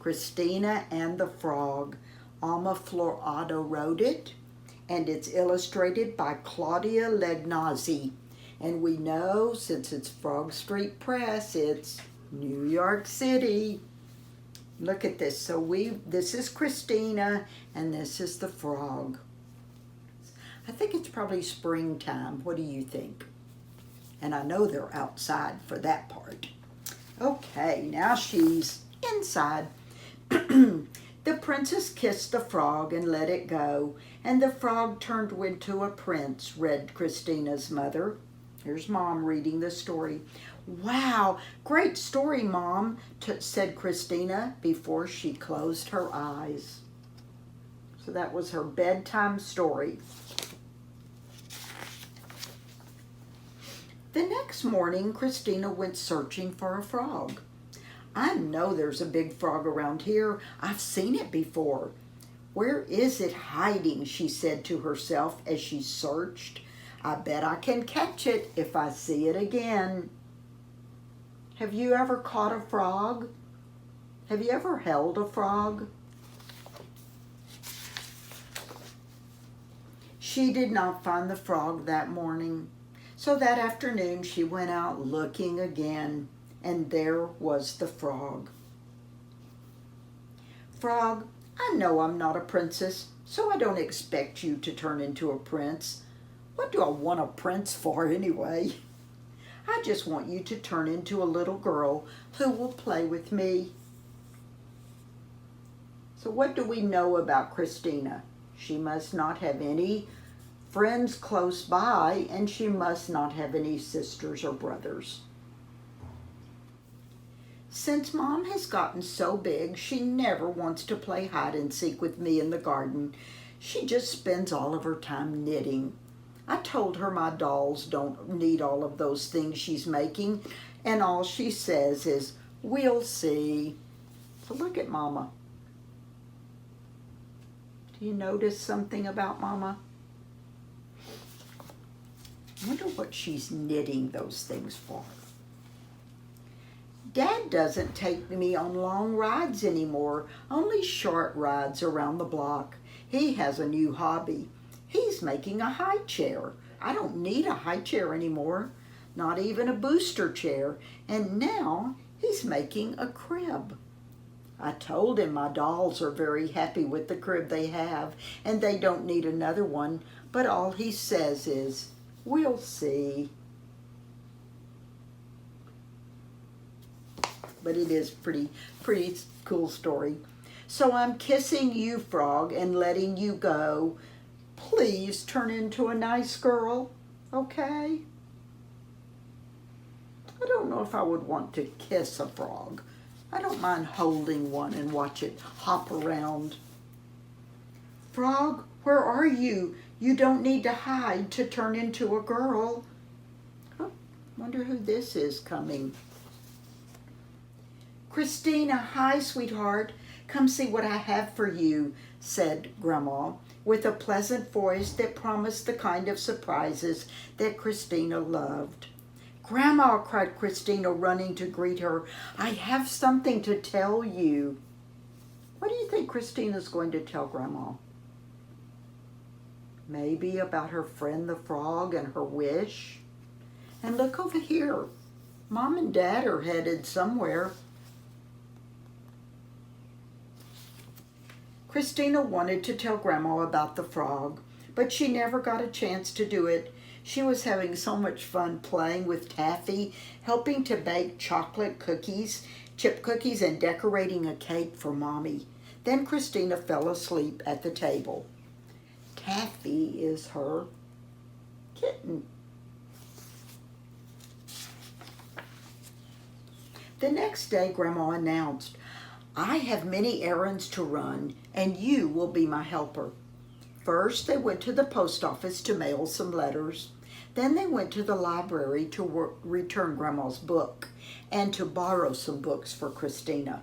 Cristina and the Frog. Alma Florado wrote it, and it's illustrated by Claudia Legnazzi. And we know, since it's Frog Street Press, it's New York City. Look at this. So this is Cristina, and this is the frog. I think it's probably springtime. What do you think? And I know they're outside for that part. Okay, now she's inside. The princess kissed the frog and let it go, and the frog turned into a prince, read Christina's mother. Here's Mom reading the story. Wow, great story, Mom, said Cristina before she closed her eyes. So that was her bedtime story. The next morning, Cristina went searching for a frog. I know there's a big frog around here. I've seen it before. Where is it hiding? She said to herself as she searched. I bet I can catch it if I see it again. Have you ever caught a frog? Have you ever held a frog? She did not find the frog that morning. So that afternoon she went out looking again, and there was the frog. Frog, I know I'm not a princess, so I don't expect you to turn into a prince. What do I want a prince for anyway? I just want you to turn into a little girl who will play with me. So what do we know about Cristina? She must not have any friends close by, and she must not have any sisters or brothers. Since Mom has gotten so big, she never wants to play hide and seek with me in the garden. She just spends all of her time knitting. I told her my dolls don't need all of those things she's making, and all she says is, we'll see. So look at Mama. Do you notice something about Mama? I wonder what she's knitting those things for. Dad doesn't take me on long rides anymore, only short rides around the block. He has a new hobby. He's making a high chair. I don't need a high chair anymore, not even a booster chair, and now he's making a crib. I told him my dolls are very happy with the crib they have, and they don't need another one, but all he says is, we'll see. But it is pretty cool story. So I'm kissing you, Frog, and letting you go. Please turn into a nice girl, okay? I don't know if I would want to kiss a frog. I don't mind holding one and watch it hop around. Frog, where are you? You don't need to hide to turn into a girl. Oh, wonder who this is coming. Cristina, hi, sweetheart. Come see what I have for you, said Grandma, with a pleasant voice that promised the kind of surprises that Cristina loved. Grandma, cried Cristina, running to greet her, I have something to tell you. What do you think Cristina's going to tell Grandma? Maybe about her friend the frog and her wish? And look over here. Mom and Dad are headed somewhere. Cristina wanted to tell Grandma about the frog, but she never got a chance to do it. She was having so much fun playing with Taffy, helping to bake chocolate cookies, chip cookies, and decorating a cake for Mommy. Then Cristina fell asleep at the table. Taffy is her kitten. The next day, Grandma announced, I have many errands to run, and you will be my helper. First, they went to the post office to mail some letters. Then they went to the library to return Grandma's book and to borrow some books for Cristina.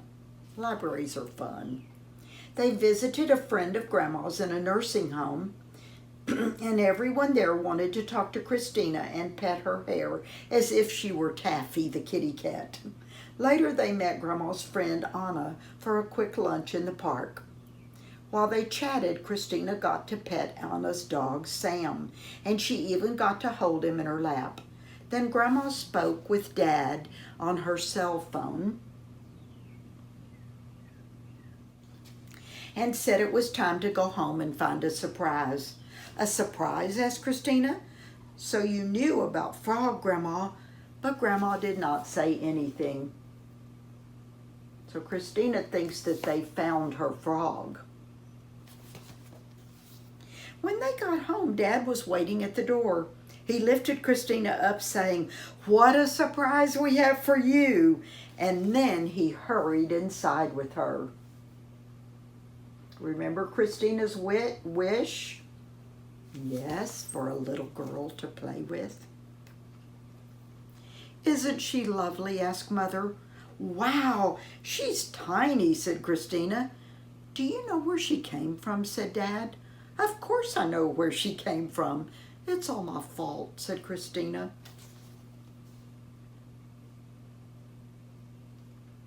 Libraries are fun. They visited a friend of Grandma's in a nursing home, and everyone there wanted to talk to Cristina and pet her hair as if she were Taffy the kitty cat. Later, they met Grandma's friend Anna for a quick lunch in the park. While they chatted, Cristina got to pet Anna's dog, Sam, and she even got to hold him in her lap. Then Grandma spoke with Dad on her cell phone and said it was time to go home and find a surprise. A surprise? Asked Cristina. So you knew about Frog, Grandma? But Grandma did not say anything. So Cristina thinks that they found her frog. When they got home, Dad was waiting at the door. He lifted Cristina up, saying, "What a surprise we have for you!" And then he hurried inside with her. Remember Cristina's wish? Yes, for a little girl to play with. "Isn't she lovely?" asked Mother. "Wow, she's tiny," said Cristina. "Do you know where she came from?" said Dad. "Of course I know where she came from. It's all my fault," said Cristina.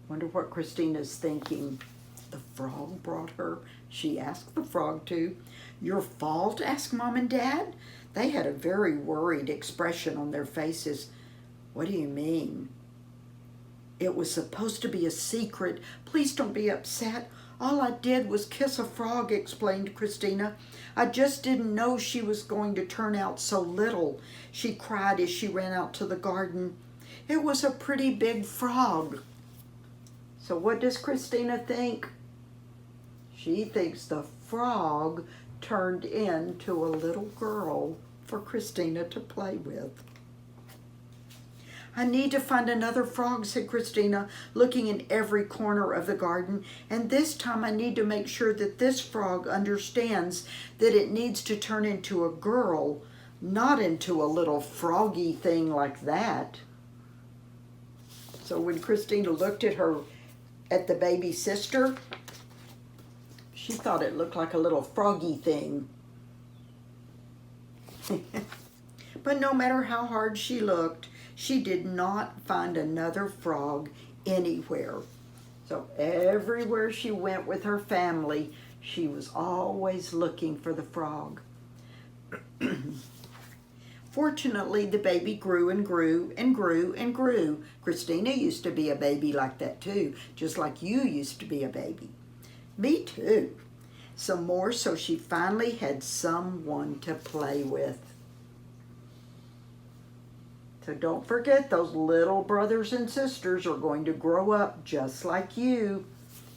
Wonder what Cristina's thinking. The frog brought her? She asked the frog to. "Your fault?" asked Mom and Dad. They had a very worried expression on their faces. "What do you mean?" "It was supposed to be a secret. Please don't be upset. All I did was kiss a frog," explained Cristina. "I just didn't know she was going to turn out so little," she cried as she ran out to the garden. "It was a pretty big frog." So what does Cristina think? She thinks the frog turned into a little girl for Cristina to play with. "I need to find another frog," said Cristina, looking in every corner of the garden. "And this time I need to make sure that this frog understands that it needs to turn into a girl, not into a little froggy thing like that." So when Cristina looked at the baby sister, she thought it looked like a little froggy thing. But no matter how hard she looked, she did not find another frog anywhere. So everywhere she went with her family, she was always looking for the frog. Fortunately, the baby grew and grew and grew and grew. Cristina used to be a baby like that too, just like you used to be a baby. Me too. Some more, so she finally had someone to play with. So don't forget, those little brothers and sisters are going to grow up just like you.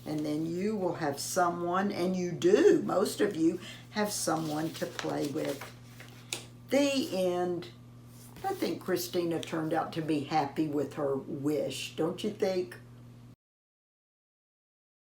And then you will have someone, and you do, most of you have someone to play with. The end. I think Cristina turned out to be happy with her wish, don't you think?